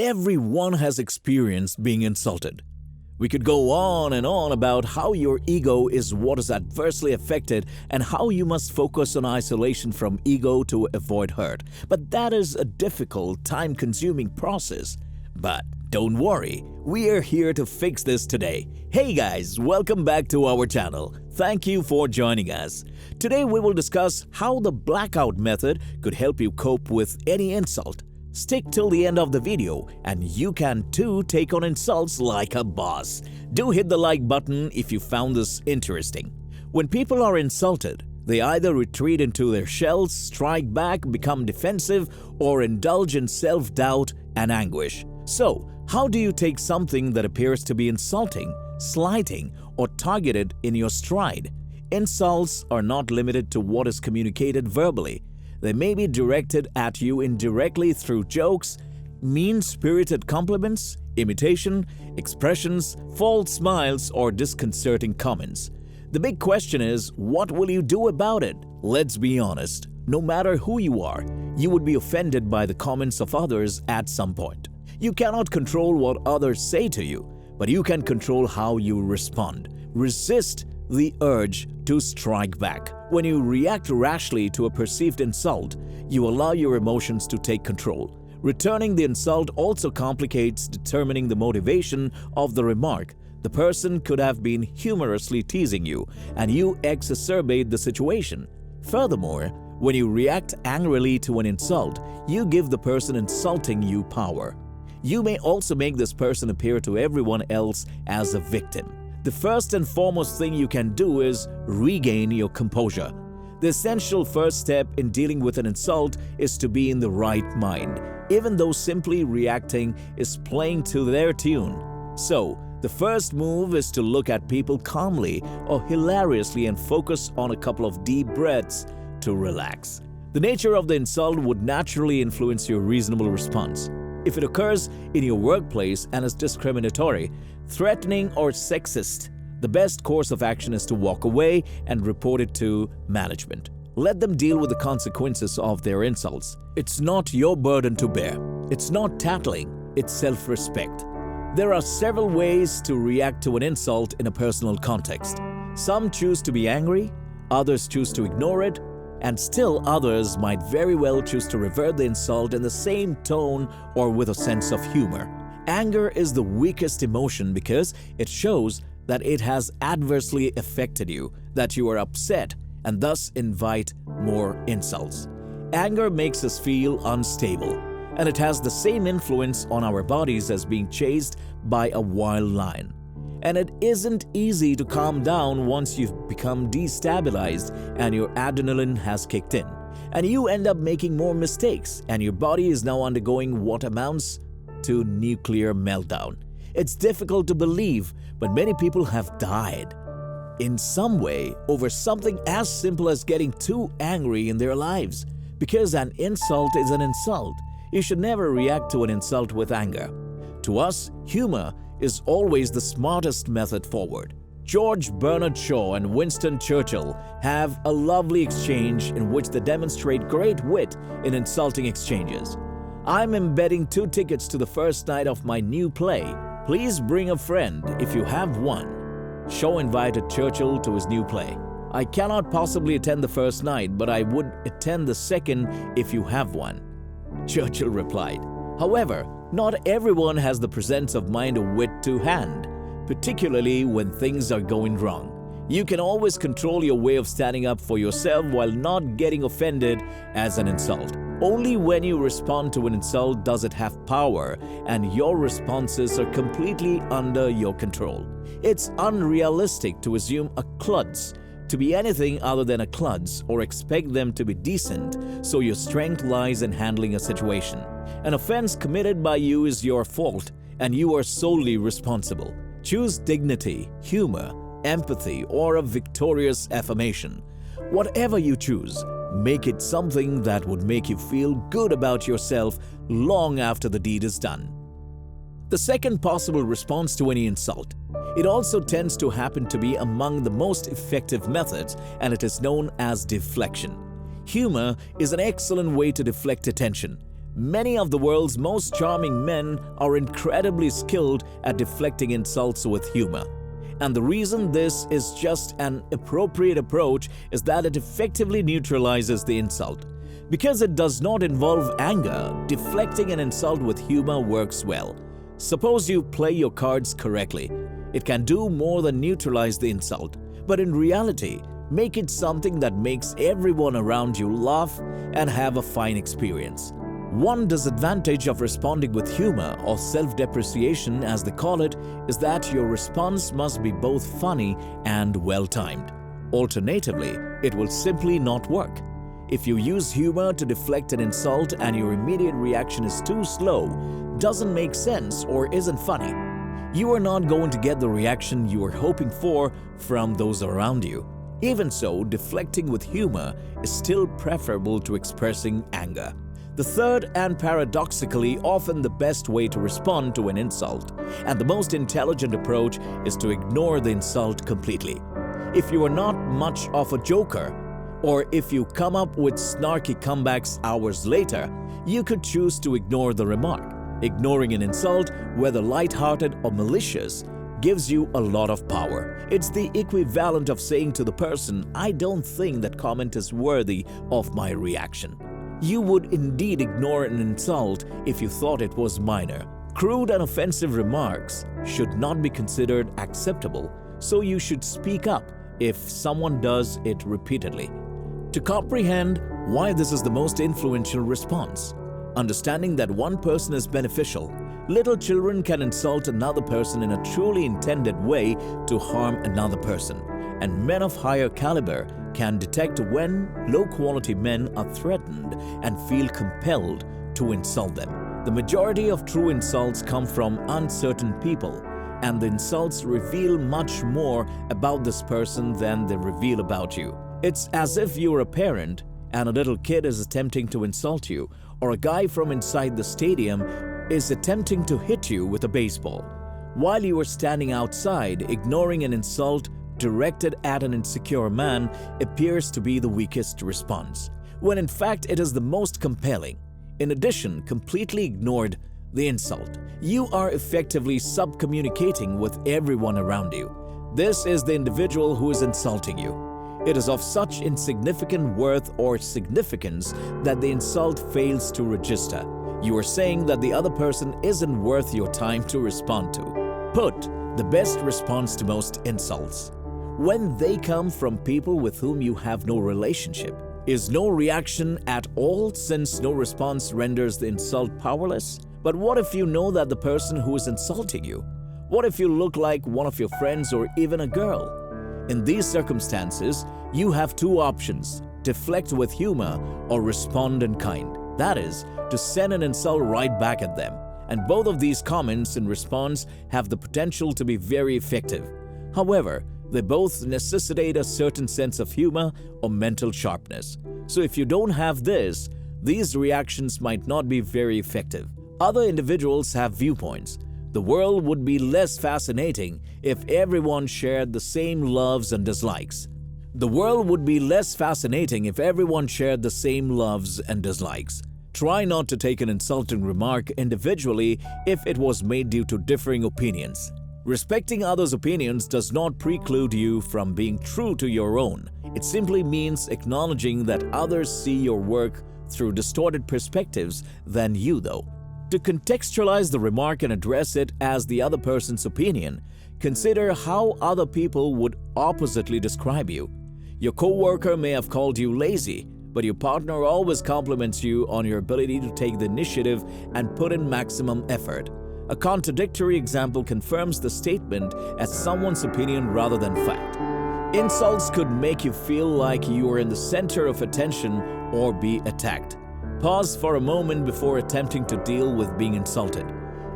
Everyone has experienced being insulted. We could go on and on about how your ego is what is adversely affected and how you must focus on isolation from ego to avoid hurt. But that is a difficult, time-consuming process. But don't worry, we are here to fix this today. Hey guys, welcome back to our channel. Thank you for joining us. Today we will discuss how the blackout method could help you cope with any insult. Stick till the end of the video and you can too take on insults like a boss. Do hit the like button if you found this interesting. When people are insulted, they either retreat into their shells, strike back, become defensive, or indulge in self-doubt and anguish. So, how do you take something that appears to be insulting, slighting, or targeted in your stride? Insults are not limited to what is communicated verbally. They may be directed at you indirectly through jokes, mean-spirited compliments, imitation, expressions, false smiles, or disconcerting comments. The big question is, what will you do about it? Let's be honest, no matter who you are, you would be offended by the comments of others at some point. You cannot control what others say to you, but you can control how you respond. Resist the urge to strike back. When you react rashly to a perceived insult, you allow your emotions to take control. Returning the insult also complicates determining the motivation of the remark. The person could have been humorously teasing you, and you exacerbate the situation. Furthermore, when you react angrily to an insult, you give the person insulting you power. You may also make this person appear to everyone else as a victim. The first and foremost thing you can do is regain your composure. The essential first step in dealing with an insult is to be in the right mind, even though simply reacting is playing to their tune. So, the first move is to look at people calmly or hilariously and focus on a couple of deep breaths to relax. The nature of the insult would naturally influence your reasonable response. If it occurs in your workplace and is discriminatory, threatening, or sexist, the best course of action is to walk away and report it to management. Let them deal with the consequences of their insults. It's not your burden to bear. It's not tattling, it's self-respect. There are several ways to react to an insult in a personal context. Some choose to be angry, others choose to ignore it, and still others might very well choose to revert the insult in the same tone or with a sense of humor. Anger is the weakest emotion because it shows that it has adversely affected you, that you are upset, and thus invite more insults. Anger makes us feel unstable, and it has the same influence on our bodies as being chased by a wild lion. And it isn't easy to calm down once you've become destabilized and your adrenaline has kicked in. And you end up making more mistakes, and your body is now undergoing what amounts to nuclear meltdown. It's difficult to believe, but many people have died in some way over something as simple as getting too angry in their lives. Because an insult is an insult. You should never react to an insult with anger. To us, humor is always the smartest method forward. George Bernard Shaw and Winston Churchill have a lovely exchange in which they demonstrate great wit in insulting exchanges. "I'm embedding 2 tickets to the first night of my new play. Please bring a friend if you have one." Shaw invited Churchill to his new play. "I cannot possibly attend the first night, but I would attend the second if you have one," Churchill replied. However, not everyone has the presence of mind or wit to hand, particularly when things are going wrong. You can always control your way of standing up for yourself while not getting offended as an insult. Only when you respond to an insult does it have power, and your responses are completely under your control. It's unrealistic to assume a klutz to be anything other than a klutz or expect them to be decent, so your strength lies in handling a situation. An offense committed by you is your fault, and you are solely responsible. Choose dignity, humor, empathy, or a victorious affirmation. Whatever you choose, make it something that would make you feel good about yourself long after the deed is done. The second possible response to any insult. It also tends to happen to be among the most effective methods, and it is known as deflection. Humor is an excellent way to deflect attention. Many of the world's most charming men are incredibly skilled at deflecting insults with humor. And the reason this is just an appropriate approach is that it effectively neutralizes the insult. Because it does not involve anger, deflecting an insult with humor works well. Suppose you play your cards correctly. It can do more than neutralize the insult, but in reality, make it something that makes everyone around you laugh and have a fine experience. One disadvantage of responding with humor, or self-depreciation as they call it, is that your response must be both funny and well-timed. Alternatively, it will simply not work. If you use humor to deflect an insult and your immediate reaction is too slow, doesn't make sense, or isn't funny, you are not going to get the reaction you are hoping for from those around you. Even so, deflecting with humor is still preferable to expressing anger. The third, and paradoxically often the best way to respond to an insult, and the most intelligent approach, is to ignore the insult completely. If you are not much of a joker, or if you come up with snarky comebacks hours later, you could choose to ignore the remark. Ignoring an insult, whether lighthearted or malicious, gives you a lot of power. It's the equivalent of saying to the person, "I don't think that comment is worthy of my reaction." You would indeed ignore an insult if you thought it was minor. Crude and offensive remarks should not be considered acceptable, so you should speak up if someone does it repeatedly. To comprehend why this is the most influential response, understanding that one person is beneficial, little children can insult another person in a truly intended way to harm another person, and men of higher caliber can detect when low-quality men are threatened and feel compelled to insult them. The majority of true insults come from uncertain people, and the insults reveal much more about this person than they reveal about you. It's as if you're a parent and a little kid is attempting to insult you, or a guy from inside the stadium is attempting to hit you with a baseball. While you are standing outside, ignoring an insult directed at an insecure man appears to be the weakest response, when in fact it is the most compelling. In addition, completely ignored the insult, you are effectively subcommunicating with everyone around you. This is the individual who is insulting you. It is of such insignificant worth or significance that the insult fails to register. You are saying that the other person isn't worth your time to respond to. Put the best response to most insults, when they come from people with whom you have no relationship, is no reaction at all, since no response renders the insult powerless. But what if you know that the person who is insulting you? What if you look like one of your friends or even a girl? In these circumstances, you have two options: deflect with humor or respond in kind. That is, to send an insult right back at them. And both of these comments in response have the potential to be very effective. However, they both necessitate a certain sense of humor or mental sharpness. So if you don't have this, these reactions might not be very effective. Other individuals have viewpoints. The world would be less fascinating if everyone shared the same loves and dislikes. The world would be less fascinating if everyone shared the same loves and dislikes. Try not to take an insulting remark individually if it was made due to differing opinions. Respecting others' opinions does not preclude you from being true to your own. It simply means acknowledging that others see your work through distorted perspectives than you do. To contextualize the remark and address it as the other person's opinion, consider how other people would oppositely describe you. Your co-worker may have called you lazy, but your partner always compliments you on your ability to take the initiative and put in maximum effort. A contradictory example confirms the statement as someone's opinion rather than fact. Insults could make you feel like you are in the center of attention or be attacked. Pause for a moment before attempting to deal with being insulted.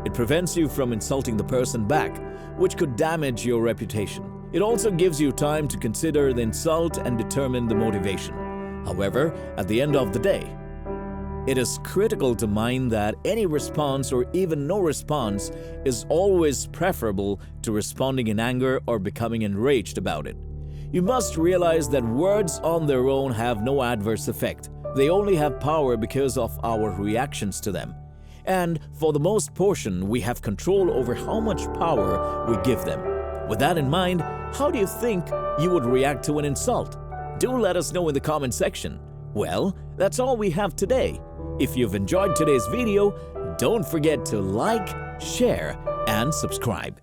It prevents you from insulting the person back, which could damage your reputation. It also gives you time to consider the insult and determine the motivation. However, at the end of the day, it is critical to mind that any response or even no response is always preferable to responding in anger or becoming enraged about it. You must realize that words on their own have no adverse effect, They only have power because of our reactions to them. And for the most portion, we have control over how much power we give them. With that in mind, how do you think you would react to an insult? Do let us know in the comment section. Well, that's all we have today. If you've enjoyed today's video, don't forget to like, share, and subscribe.